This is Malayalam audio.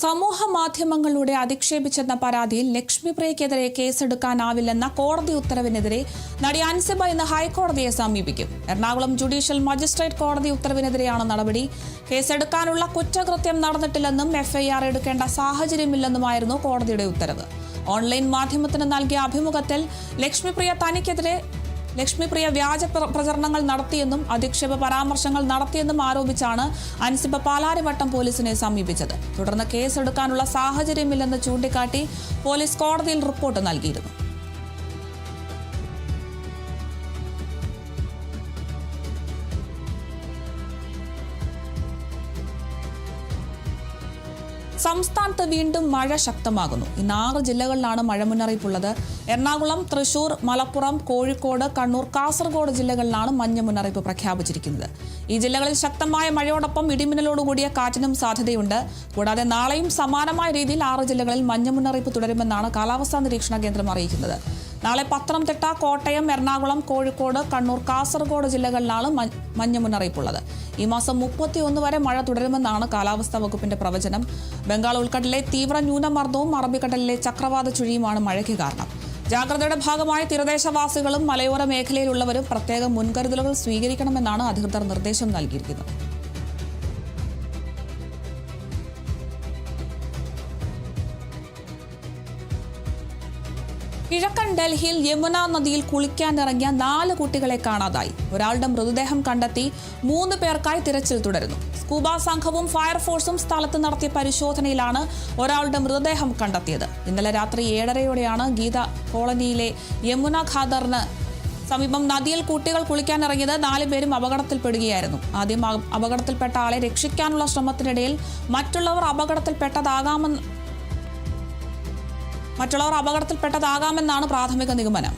സമൂഹ മാധ്യമങ്ങളിലൂടെ അധിക്ഷേപിച്ചെന്ന പരാതിയിൽ ലക്ഷ്മിപ്രിയക്കെതിരെ കേസെടുക്കാനാവില്ലെന്ന കോടതി ഉത്തരവിനെതിരെ നടി അൻസിബ ഇന്ന് ഹൈക്കോടതിയെ സമീപിക്കും. എറണാകുളം ജുഡീഷ്യൽ മജിസ്ട്രേറ്റ് കോടതി ഉത്തരവിനെതിരെയാണ് നടപടി. കേസെടുക്കാനുള്ള കുറ്റകൃത്യം നടന്നിട്ടില്ലെന്നും എഫ്ഐആർ എടുക്കേണ്ട സാഹചര്യമില്ലെന്നുമായിരുന്നു കോടതിയുടെ ഉത്തരവ്. ഓൺലൈൻ മാധ്യമത്തിന് നൽകിയ അഭിമുഖത്തിൽ ലക്ഷ്മിപ്രിയ വ്യാജ പ്രചരണങ്ങൾ നടത്തിയെന്നും അധിക്ഷേപ പരാമർശങ്ങൾ നടത്തിയെന്നും ആരോപിച്ചാണ് അൻസിബ പാലാരിവട്ടം പോലീസിനെ സമീപിച്ചത്. തുടർന്ന് കേസെടുക്കാനുള്ള സാഹചര്യമില്ലെന്ന് ചൂണ്ടിക്കാട്ടി പോലീസ് കോടതിയിൽ റിപ്പോർട്ട് നൽകിയിരുന്നു. സംസ്ഥാനത്ത് വീണ്ടും മഴ ശക്തമാകുന്നു. ഇന്ന് 6 ജില്ലകളിലാണ് മഴ മുന്നറിയിപ്പുള്ളത്. എറണാകുളം, തൃശൂർ, മലപ്പുറം, കോഴിക്കോട്, കണ്ണൂർ, കാസർഗോഡ് ജില്ലകളിലാണ് മഞ്ഞ മുന്നറിയിപ്പ് പ്രഖ്യാപിച്ചിരിക്കുന്നത്. ഈ ജില്ലകളിൽ ശക്തമായ മഴയോടൊപ്പം ഇടിമിന്നലോടുകൂടിയ കാറ്റിനും സാധ്യതയുണ്ട്. കൂടാതെ നാളെയും സമാനമായ രീതിയിൽ 6 ജില്ലകളിൽ മഞ്ഞ മുന്നറിയിപ്പ് തുടരുമെന്നാണ് കാലാവസ്ഥാ നിരീക്ഷണ കേന്ദ്രം അറിയിക്കുന്നത്. നാളെ പത്തനംതിട്ട, കോട്ടയം, എറണാകുളം, കോഴിക്കോട്, കണ്ണൂർ, കാസർഗോഡ് ജില്ലകളിലാണ് മഞ്ഞ മുന്നറിയിപ്പുള്ളത്. ഈ മാസം 31 വരെ മഴ തുടരുമെന്നാണ് കാലാവസ്ഥാ വകുപ്പിന്റെ പ്രവചനം. ബംഗാൾ ഉൾക്കടലിലെ തീവ്ര ന്യൂനമർദ്ദവും അറബിക്കടലിലെ ചക്രവാത ചുഴിയുമാണ് മഴയ്ക്ക് കാരണം. ജാഗ്രതയുടെ ഭാഗമായി തീരദേശവാസികളും മലയോര മേഖലയിലുള്ളവരും പ്രത്യേക മുൻകരുതലുകൾ സ്വീകരിക്കണമെന്നാണ് അധികൃതർ നിർദ്ദേശം നൽകിയിരിക്കുന്നത്. കിഴക്കൻ ഡൽഹിയിൽ യമുന നദിയിൽ കുളിക്കാനിറങ്ങിയ 4 കുട്ടികളെ കാണാതായി. ഒരാളുടെ മൃതദേഹം കണ്ടെത്തി. 3 പേർക്കായി തിരച്ചിൽ തുടരുന്നു. സ്കൂബ സംഘവും ഫയർഫോഴ്സും സ്ഥലത്ത് നടത്തിയ പരിശോധനയിലാണ് ഒരാളുടെ മൃതദേഹം കണ്ടെത്തിയത്. ഇന്നലെ രാത്രി 7:30യോടെയാണ് ഗീത കോളനിയിലെ യമുന ഖാദറിന് സമീപം നദിയിൽ കുട്ടികൾ കുളിക്കാനിറങ്ങിയത്. 4 പേരും അപകടത്തിൽപ്പെടുകയായിരുന്നു. ആദ്യം അപകടത്തിൽപ്പെട്ട ആളെ രക്ഷിക്കാനുള്ള ശ്രമത്തിനിടയിൽ മറ്റുള്ളവർ അപകടത്തിൽപ്പെട്ടതാകാമെന്നാണ് പ്രാഥമിക നിഗമനം.